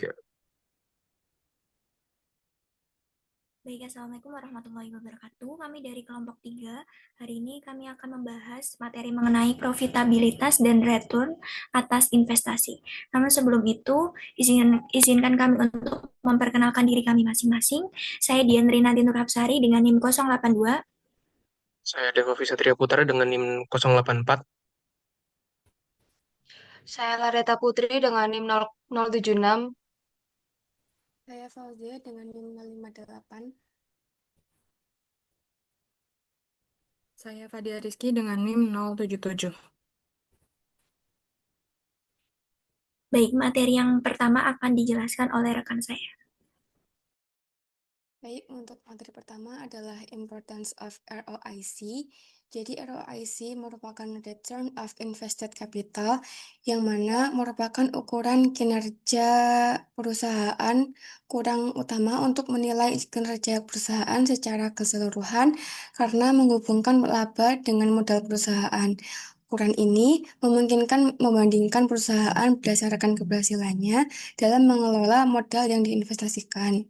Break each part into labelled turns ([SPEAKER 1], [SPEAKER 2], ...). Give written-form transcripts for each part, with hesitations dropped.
[SPEAKER 1] 3.
[SPEAKER 2] Baik, Assalamualaikum warahmatullahi wabarakatuh. Kami dari kelompok 3, hari ini kami akan membahas materi mengenai profitabilitas dan return atas investasi. Namun sebelum itu, izinkan kami untuk memperkenalkan diri kami masing-masing. Saya Dian Rinanti Nurhapsari dengan NIM 082.
[SPEAKER 1] Saya Devovi Satria Putra dengan NIM 084.
[SPEAKER 3] Saya Lareta Putri dengan NIM 076.
[SPEAKER 4] Saya Fauzia dengan NIM 058.
[SPEAKER 5] Saya Fadia Rizky dengan NIM 077.
[SPEAKER 2] Baik, materi yang pertama akan dijelaskan oleh rekan saya.
[SPEAKER 4] Baik, untuk materi pertama adalah Importance of ROIC. Jadi ROIC merupakan Return of Invested Capital, yang mana merupakan ukuran kinerja perusahaan kurang utama untuk menilai kinerja perusahaan secara keseluruhan karena menghubungkan laba dengan modal perusahaan. Ukuran ini memungkinkan membandingkan perusahaan berdasarkan keberhasilannya dalam mengelola modal yang diinvestasikan.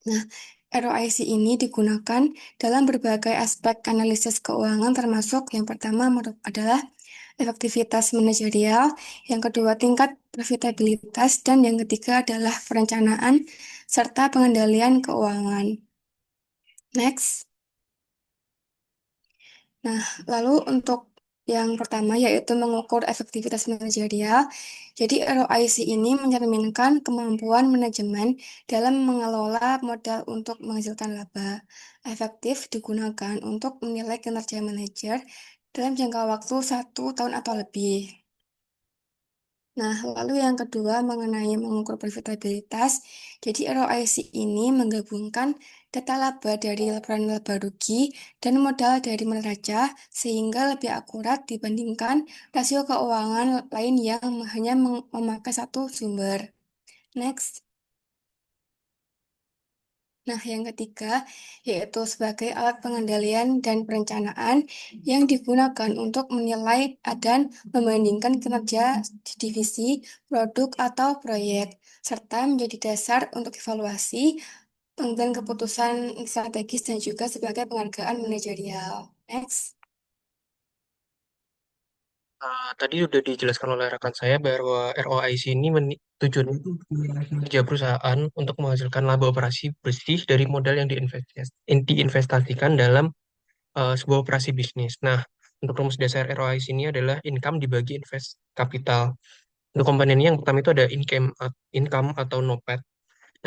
[SPEAKER 4] Nah, ROIC ini digunakan dalam berbagai aspek analisis keuangan termasuk yang pertama adalah efektivitas manajerial, yang kedua tingkat profitabilitas, dan yang ketiga adalah perencanaan serta pengendalian keuangan. Next. Nah, lalu untuk yang pertama yaitu mengukur efektivitas manajerial. Jadi ROIC ini mencerminkan kemampuan manajemen dalam mengelola modal untuk menghasilkan laba. Efektif digunakan untuk menilai kinerja manajer dalam jangka waktu 1 tahun atau lebih. Nah, lalu yang kedua mengenai mengukur profitabilitas. Jadi ROIC ini menggabungkan data laba dari laporan laba rugi dan modal dari neraca sehingga lebih akurat dibandingkan rasio keuangan lain yang hanya memakai satu sumber. Next. Nah, yang ketiga yaitu sebagai alat pengendalian dan perencanaan yang digunakan untuk menilai dan membandingkan kinerja di divisi, produk, atau proyek, serta menjadi dasar untuk evaluasi, pengambilan keputusan strategis, dan juga sebagai penghargaan manajerial. Next.
[SPEAKER 1] Tadi sudah dijelaskan oleh rekan saya bahwa ROIC ini tujuannya itu kerja perusahaan untuk menghasilkan laba operasi bersih dari modal yang diinvestasikan dalam sebuah operasi bisnis. Nah, untuk rumus dasar ROIC ini adalah income dibagi invest capital. Untuk komponennya yang pertama itu ada income atau NOPAT.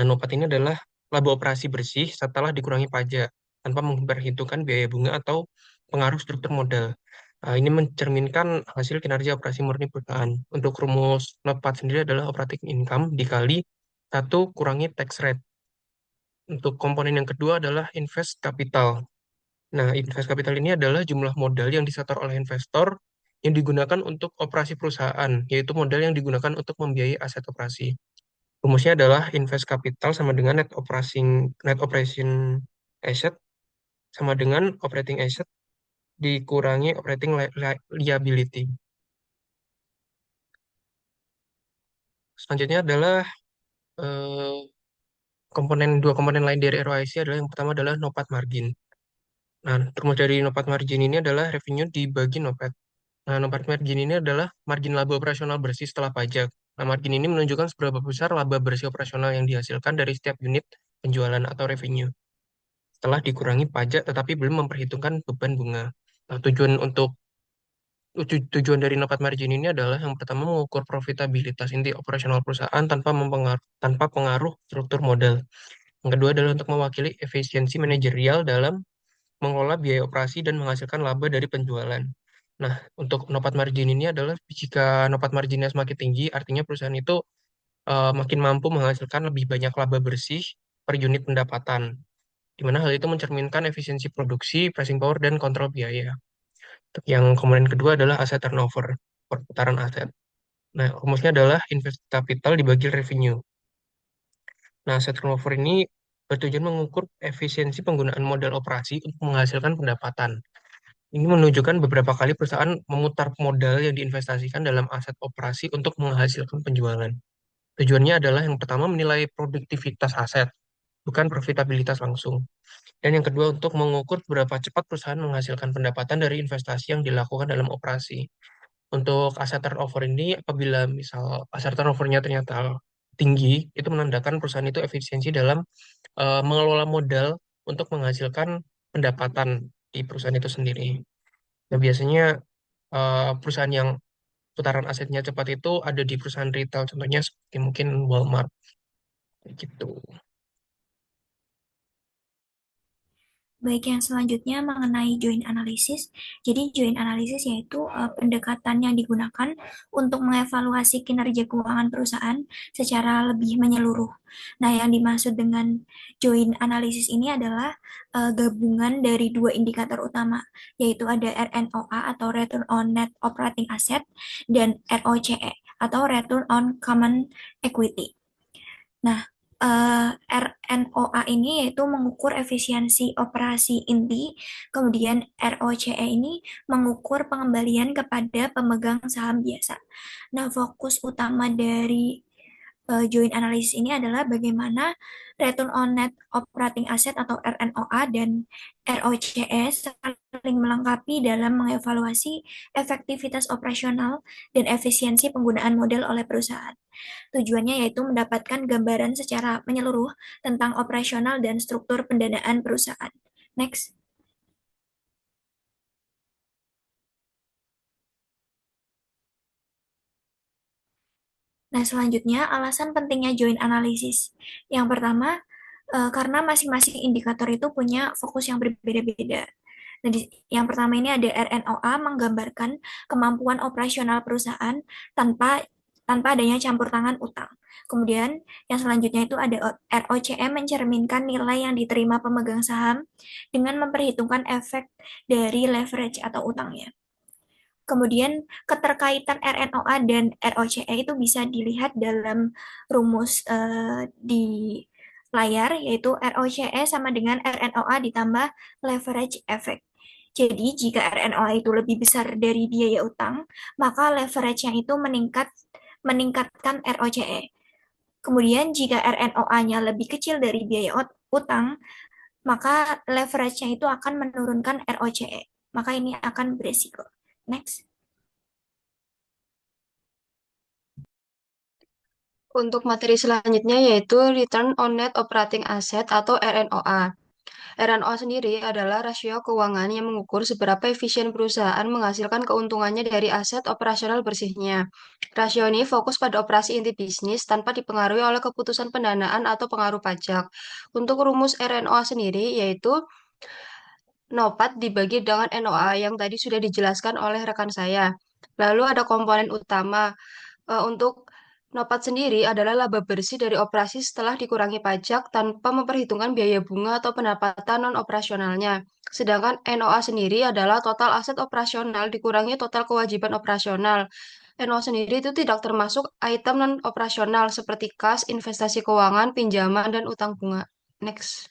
[SPEAKER 1] Nah, NOPAT ini adalah laba operasi bersih setelah dikurangi pajak tanpa memperhitungkan biaya bunga atau pengaruh struktur modal. Ini mencerminkan hasil kinerja operasi murni perusahaan. Untuk rumus NOPAT sendiri adalah operating income dikali 1 kurangi tax rate. Untuk komponen yang kedua adalah invest capital. Nah, invest capital ini adalah jumlah modal yang disetor oleh investor yang digunakan untuk operasi perusahaan, yaitu modal yang digunakan untuk membiayai aset operasi. Rumusnya adalah invest capital sama dengan net operation asset sama dengan operating asset dikurangi operating liability. Selanjutnya adalah eh, dua komponen lain dari ROIC adalah yang pertama adalah NOPAT margin. Nah, rumus dari NOPAT margin ini adalah revenue dibagi NOPAT. Nah, NOPAT margin ini adalah margin laba operasional bersih setelah pajak. Nah, margin ini menunjukkan seberapa besar laba bersih operasional yang dihasilkan dari setiap unit penjualan atau revenue setelah dikurangi pajak tetapi belum memperhitungkan beban bunga. Nah, tujuan dari NOPAT margin ini adalah yang pertama mengukur profitabilitas inti operasional perusahaan tanpa pengaruh struktur modal. Yang kedua adalah untuk mewakili efisiensi manajerial dalam mengelola biaya operasi dan menghasilkan laba dari penjualan. Nah, untuk NOPAT margin ini adalah jika NOPAT marginnya semakin tinggi, artinya perusahaan itu makin mampu menghasilkan lebih banyak laba bersih per unit pendapatan, di mana hal itu mencerminkan efisiensi produksi, pricing power, dan kontrol biaya. Yang komponen kedua adalah aset turnover, perputaran aset. Nah, rumusnya adalah invest capital dibagi revenue. Nah, aset turnover ini bertujuan mengukur efisiensi penggunaan modal operasi untuk menghasilkan pendapatan. Ini menunjukkan beberapa kali perusahaan memutar modal yang diinvestasikan dalam aset operasi untuk menghasilkan penjualan. Tujuannya adalah yang pertama menilai produktivitas aset, bukan profitabilitas langsung. Dan yang kedua untuk mengukur berapa cepat perusahaan menghasilkan pendapatan dari investasi yang dilakukan dalam operasi. Untuk aset turnover ini, apabila misal aset turnover-nya ternyata tinggi, itu menandakan perusahaan itu efisiensi dalam mengelola modal untuk menghasilkan pendapatan di perusahaan itu sendiri. Nah, biasanya perusahaan yang putaran asetnya cepat itu ada di perusahaan retail, contohnya seperti mungkin Walmart, gitu.
[SPEAKER 2] Baik, yang selanjutnya mengenai joint analysis. Jadi joint analysis yaitu pendekatan yang digunakan untuk mengevaluasi kinerja keuangan perusahaan secara lebih menyeluruh. Nah, yang dimaksud dengan joint analysis ini adalah gabungan dari dua indikator utama, yaitu ada RNOA atau Return on Net Operating Asset dan ROCE atau Return on Common Equity. Nah, RNOA ini yaitu mengukur efisiensi operasi inti, kemudian ROCE ini mengukur pengembalian kepada pemegang saham biasa. Nah, fokus utama dari joint analysis ini adalah bagaimana return on net operating asset atau RNOA dan ROCE saling melengkapi dalam mengevaluasi efektivitas operasional dan efisiensi penggunaan modal oleh perusahaan. Tujuannya yaitu mendapatkan gambaran secara menyeluruh tentang operasional dan struktur pendanaan perusahaan. Next. Nah, selanjutnya alasan pentingnya joint analysis. Yang pertama, karena masing-masing indikator itu punya fokus yang berbeda-beda. Nah, yang pertama ini ada RNOA menggambarkan kemampuan operasional perusahaan tanpa tanpa adanya campur tangan utang. Kemudian yang selanjutnya itu ada ROCE mencerminkan nilai yang diterima pemegang saham dengan memperhitungkan efek dari leverage atau utangnya. Kemudian keterkaitan RNOA dan ROCE itu bisa dilihat dalam rumus di layar, yaitu ROCE sama dengan RNOA ditambah leverage effect. Jadi jika RNOA itu lebih besar dari biaya utang, maka leverage-nya itu meningkatkan ROCE. Kemudian jika RNOA-nya lebih kecil dari biaya utang, maka leverage-nya itu akan menurunkan ROCE. Maka ini akan beresiko. Next.
[SPEAKER 3] Untuk materi selanjutnya yaitu Return on Net Operating Asset atau RNOA. RNOA sendiri adalah rasio keuangan yang mengukur seberapa efisien perusahaan menghasilkan keuntungannya dari aset operasional bersihnya. Rasio ini fokus pada operasi inti bisnis tanpa dipengaruhi oleh keputusan pendanaan atau pengaruh pajak. Untuk rumus RNOA sendiri yaitu NOPAT dibagi dengan NOA yang tadi sudah dijelaskan oleh rekan saya. Lalu ada komponen utama. Untuk NOPAT sendiri adalah laba bersih dari operasi setelah dikurangi pajak tanpa memperhitungkan biaya bunga atau pendapatan non-operasionalnya. Sedangkan NOA sendiri adalah total aset operasional dikurangi total kewajiban operasional. NOA sendiri itu tidak termasuk item non-operasional seperti kas, investasi keuangan, pinjaman, dan utang bunga. Next.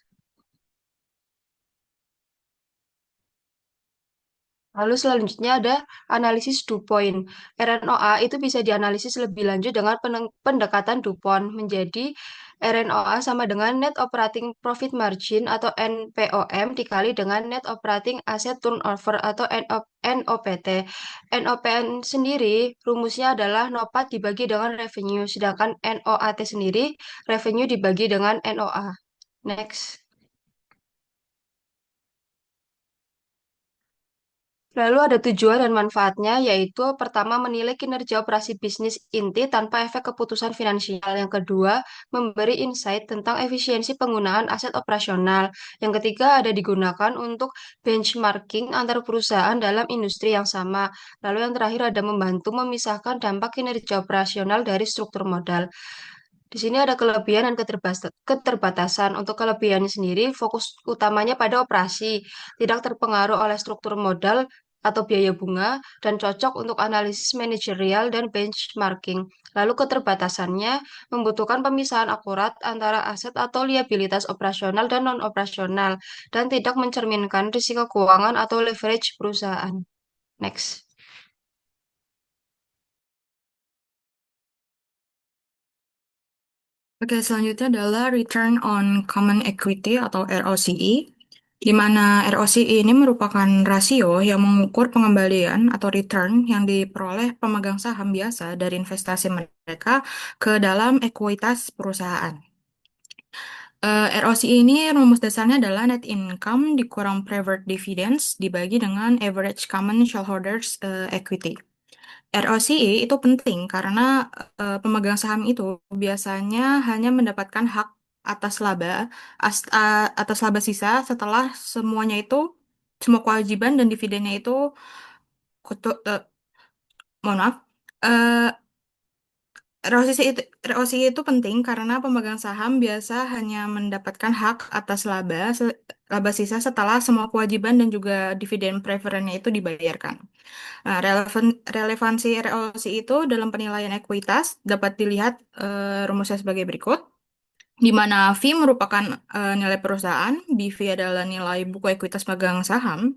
[SPEAKER 3] Lalu selanjutnya ada analisis DuPont. RNOA itu bisa dianalisis lebih lanjut dengan pendekatan DuPont menjadi RNOA sama dengan Net Operating Profit Margin atau NPOM dikali dengan Net Operating Asset Turnover atau NOPT. NOPN sendiri rumusnya adalah NOPAT dibagi dengan revenue, sedangkan NOAT sendiri revenue dibagi dengan NOA. Next. Lalu ada tujuan dan manfaatnya, yaitu pertama menilai kinerja operasi bisnis inti tanpa efek keputusan finansial. Yang kedua, memberi insight tentang efisiensi penggunaan aset operasional. Yang ketiga, ada digunakan untuk benchmarking antar perusahaan dalam industri yang sama. Lalu yang terakhir ada membantu memisahkan dampak kinerja operasional dari struktur modal. Di sini ada kelebihan dan keterbatasan. Untuk kelebihannya sendiri, fokus utamanya pada operasi, tidak terpengaruh oleh struktur modal atau biaya bunga, dan cocok untuk analisis manajerial dan benchmarking. Lalu keterbatasannya membutuhkan pemisahan akurat antara aset atau liabilitas operasional dan non-operasional, dan tidak mencerminkan risiko keuangan atau leverage perusahaan. Next.
[SPEAKER 5] Oke, selanjutnya adalah Return on Common Equity atau ROCE, di mana ROCE ini merupakan rasio yang mengukur pengembalian atau return yang diperoleh pemegang saham biasa dari investasi mereka ke dalam ekuitas perusahaan. ROCE ini rumus dasarnya adalah net income dikurang preferred dividends dibagi dengan average common shareholders equity. ROCE itu penting karena pemegang saham itu biasanya hanya mendapatkan hak atas atas laba sisa setelah semua kewajiban dan dividennya itu kutu- mohon maaf. eh ROCE itu penting karena pemegang saham biasa hanya mendapatkan hak atas laba sisa setelah semua kewajiban dan juga dividen preferennya itu dibayarkan. Nah, relevansi ROC itu dalam penilaian ekuitas dapat dilihat rumusnya sebagai berikut, di mana V merupakan nilai perusahaan, BV adalah nilai buku ekuitas pegang saham,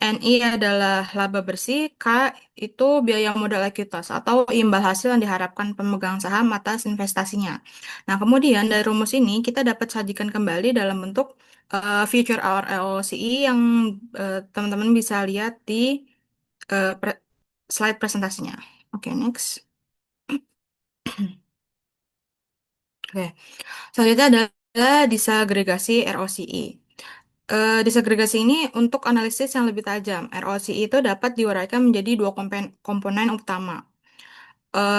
[SPEAKER 5] NI adalah laba bersih, K itu biaya modal ekuitas atau imbal hasil yang diharapkan pemegang saham atas investasinya. Nah, kemudian dari rumus ini kita dapat sajikan kembali dalam bentuk future ROCE yang teman-teman bisa lihat di slide presentasinya. Oke, next. Oke, selanjutnya adalah disagregasi ROCE. Disagregasi ini untuk analisis yang lebih tajam. ROCE itu dapat diuraikan menjadi dua komponen utama,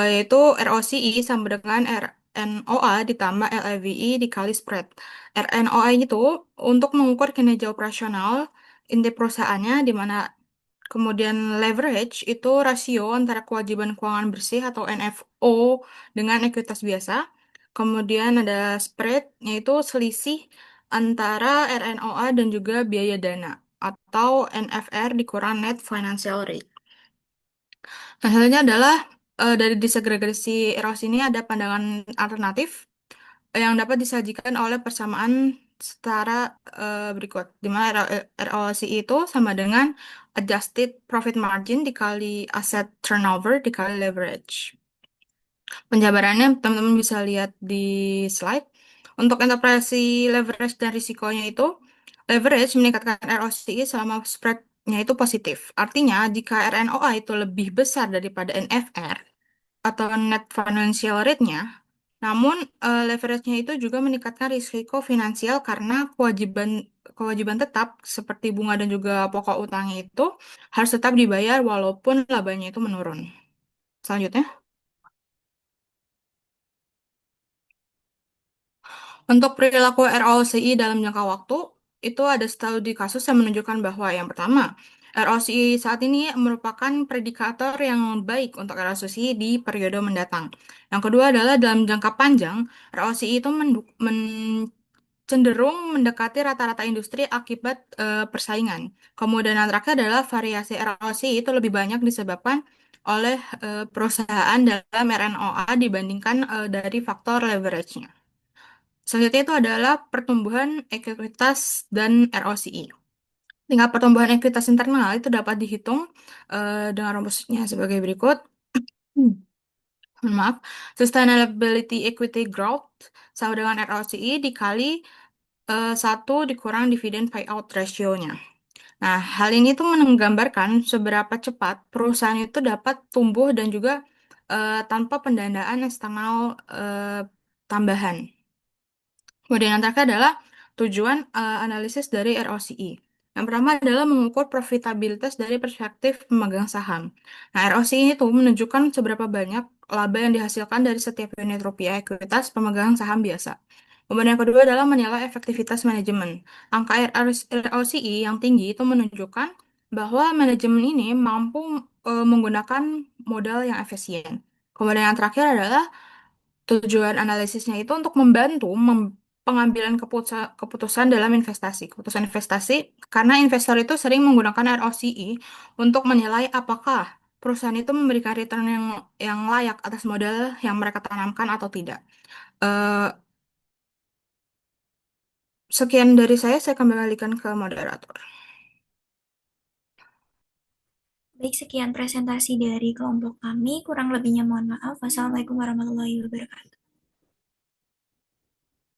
[SPEAKER 5] yaitu ROCE sama dengan RNOA ditambah LAVI dikali spread. RNOA itu untuk mengukur kinerja operasional inti perusahaannya, di mana kemudian leverage itu rasio antara kewajiban keuangan bersih atau NFO dengan ekuitas biasa. Kemudian ada spread, yaitu selisih antara RNOA dan juga biaya dana atau NFR dikurang net financial rate. Nah, selanjutnya adalah dari disagregasi eros ini ada pandangan alternatif yang dapat disajikan oleh persamaan setara berikut, di mana ROCE itu sama dengan adjusted profit margin dikali asset turnover dikali leverage. Penjabarannya teman-teman bisa lihat di slide. Untuk interpretasi leverage dan risikonya itu, leverage meningkatkan ROCE selama spreadnya itu positif. Artinya, jika RNOA itu lebih besar daripada NFR atau net financial rate-nya, namun leverage-nya itu juga meningkatkan risiko finansial karena kewajiban tetap seperti bunga dan juga pokok utangnya itu harus tetap dibayar walaupun labanya itu menurun. Selanjutnya. Untuk perilaku ROCE dalam jangka waktu, itu ada studi kasus yang menunjukkan bahwa yang pertama, ROCE saat ini merupakan predikator yang baik untuk ROCE di periode mendatang. Yang kedua adalah dalam jangka panjang, ROCE itu cenderung mendekati rata-rata industri akibat persaingan. Kemudian yang terakhir adalah variasi ROCE itu lebih banyak disebabkan oleh perusahaan dalam RNOA dibandingkan dari faktor leverage-nya. Selanjutnya itu adalah pertumbuhan ekuitas dan ROCE. Tingkat pertumbuhan ekuitas internal itu dapat dihitung dengan rumusnya sebagai berikut. Hmm, Maaf, Sustainability Equity Growth sama dengan ROCE dikali 1 dikurang dividen payout ratio-nya. Nah, hal ini tuh menggambarkan seberapa cepat perusahaan itu dapat tumbuh dan juga tanpa pendanaan eksternal tambahan. Kemudian yang terakhir adalah tujuan analisis dari ROCE. Yang pertama adalah mengukur profitabilitas dari perspektif pemegang saham. Nah, ROCE ini tuh menunjukkan seberapa banyak laba yang dihasilkan dari setiap unit rupiah ekuitas pemegang saham biasa. Kemudian yang kedua adalah menilai efektivitas manajemen. Angka ROCE yang tinggi itu menunjukkan bahwa manajemen ini mampu menggunakan modal yang efisien. Kemudian yang terakhir adalah tujuan analisisnya itu untuk membantu pengambilan keputusan dalam investasi. Keputusan investasi karena investor itu sering menggunakan ROCE untuk menilai apakah perusahaan itu memberikan return yang layak atas modal yang mereka tanamkan atau tidak. Eh, Sekian dari saya kembalikan ke moderator.
[SPEAKER 2] Baik, sekian presentasi dari kelompok kami. Kurang lebihnya mohon maaf. Wassalamualaikum warahmatullahi wabarakatuh.